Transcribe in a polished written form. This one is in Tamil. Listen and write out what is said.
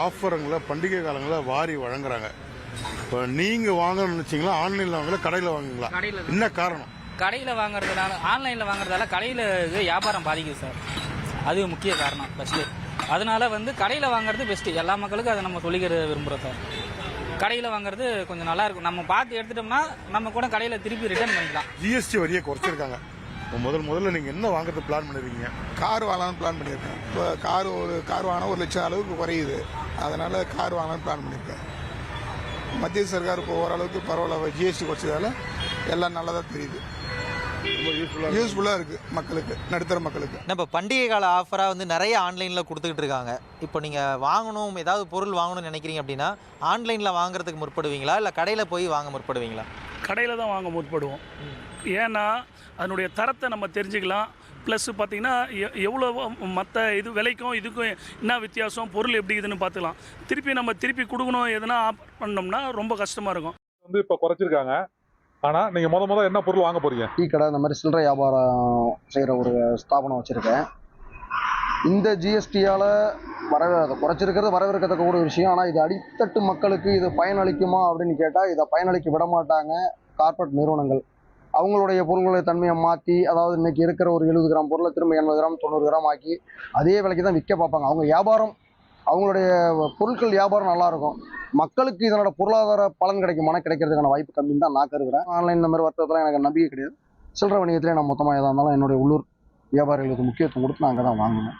ஆஃபருங்களை பண்டிகை காலங்களில் வாரி வழங்குறாங்க. இப்போ நீங்கள் வாங்கணும்னு நினச்சிங்களா, ஆன்லைனில் வாங்கல கடையில் வாங்குங்களா? கடையில் என்ன காரணம்? கடையில் வாங்குறதுனால ஆன்லைனில் வாங்குறதால கடையில் இது வியாபாரம் பாதிக்குது சார். அது முக்கிய காரணம் ஃபஸ்ட்டு. அதனால கடையில் வாங்குறது பெஸ்ட்டு. எல்லா மக்களுக்கும் அதை நம்ம சொல்லிக்கிற விரும்புகிறோம் சார். கடையில் வாங்குறது கொஞ்சம் நல்லா இருக்கும். நம்ம பார்த்து எடுத்துட்டோம்னா நம்ம கூட கடையில் திருப்பி ரிட்டர்ன் பண்ணிக்கலாம். ஜிஎஸ்டி வரியை குறைச்சிருக்காங்க. முதல்ல நீங்கள் என்ன வாங்குறது பிளான் பண்ணிருக்கீங்க? கார் வாங்கலாம்னு பிளான் பண்ணியிருக்கேன். இப்போ கார் வாங்கினா 1 லட்சம் அளவுக்கு குறையுது. அதனால் கார் வாங்கலாம்னு பிளான் பண்ணியிருக்கேன். மத்திய சர்க்கார் இப்போ ஓரளவுக்கு பரவாயில்ல, ஜிஎஸ்டி குறைச்சதால எல்லாம் நல்லதாக தெரியுது. யூஸ்ஃபுல்லாக இருக்குது மக்களுக்கு, நடுத்தர மக்களுக்கு. நம்ம பண்டிகை கால ஆஃபராக நிறைய ஆன்லைனில் கொடுத்துக்கிட்டு இருக்காங்க. இப்போ நீங்கள் வாங்கணும், ஏதாவது பொருள் வாங்கணும்னு நினைக்கிறீங்க அப்படின்னா ஆன்லைனில் வாங்குறதுக்கு முற்படுவீங்களா இல்லை கடையில் போய் வாங்க முற்படுவீங்களா? கடையில் தான் வாங்க முற்படுவோம். ஏன்னா அதனுடைய தரத்தை நம்ம தெரிஞ்சுக்கலாம். ப்ளஸ் பார்த்திங்கன்னா எவ்வளோ மற்ற இது விலைக்கும் இதுக்கும் என்ன வித்தியாசம், பொருள் எப்படி இதுன்னு பார்த்துக்கலாம். திருப்பி கொடுக்கணும் எதுனா ஆஃபர் பண்ணோம்னா ரொம்ப கஷ்டமாக இருக்கும். இப்போ குறைச்சிருக்காங்க. ஆனால் நீங்கள் முதல் என்ன பொருள் வாங்க போகிறீங்க? டீ கடை இந்த மாதிரி சில்லறை வியாபாரம் செய்கிற ஒரு ஸ்தாபனம் வச்சுருக்கேன். இந்த ஜிஎஸ்டியால் அதை குறைச்சிருக்கிறது வரவேற்கத்தக்க ஒரு விஷயம். ஆனால் இது அடித்தட்டு மக்களுக்கு இது பயனளிக்குமா அப்படின்னு கேட்டால் இதை பயனளிக்க விட மாட்டாங்க கார்ப்பரேட் நிறுவனங்கள். அவங்களுடைய பொருள்களுடைய தன்மையை மாற்றி, அதாவது இன்றைக்கி இருக்கிற ஒரு 70 கிராம் பொருளை திரும்ப 80 கிராம் 90 கிராம் ஆக்கி அதே விலைக்கு தான் விற்க பார்ப்பாங்க. அவங்க வியாபாரம், அவங்களுடைய பொருட்கள் வியாபாரம் நல்லாயிருக்கும். மக்களுக்கு இதனோட பொருளாதார பலன் கிடைக்கிறதுக்கான வாய்ப்பு கம்மின்னு தான் நான் கருதுகிறேன். ஆன்லைன் இந்த மாதிரி வர்த்தகத்தில் எனக்கு நம்பிக்கை கிடையாது. சில்லறை வணிகத்திலே நான் மொத்தமாக எதாக இருந்தாலும் என்னுடைய உள்ளூர் வியாபாரிகளுக்கு முக்கியத்துவம் கொடுத்து நான் அங்கே தான் வாங்குவேன்.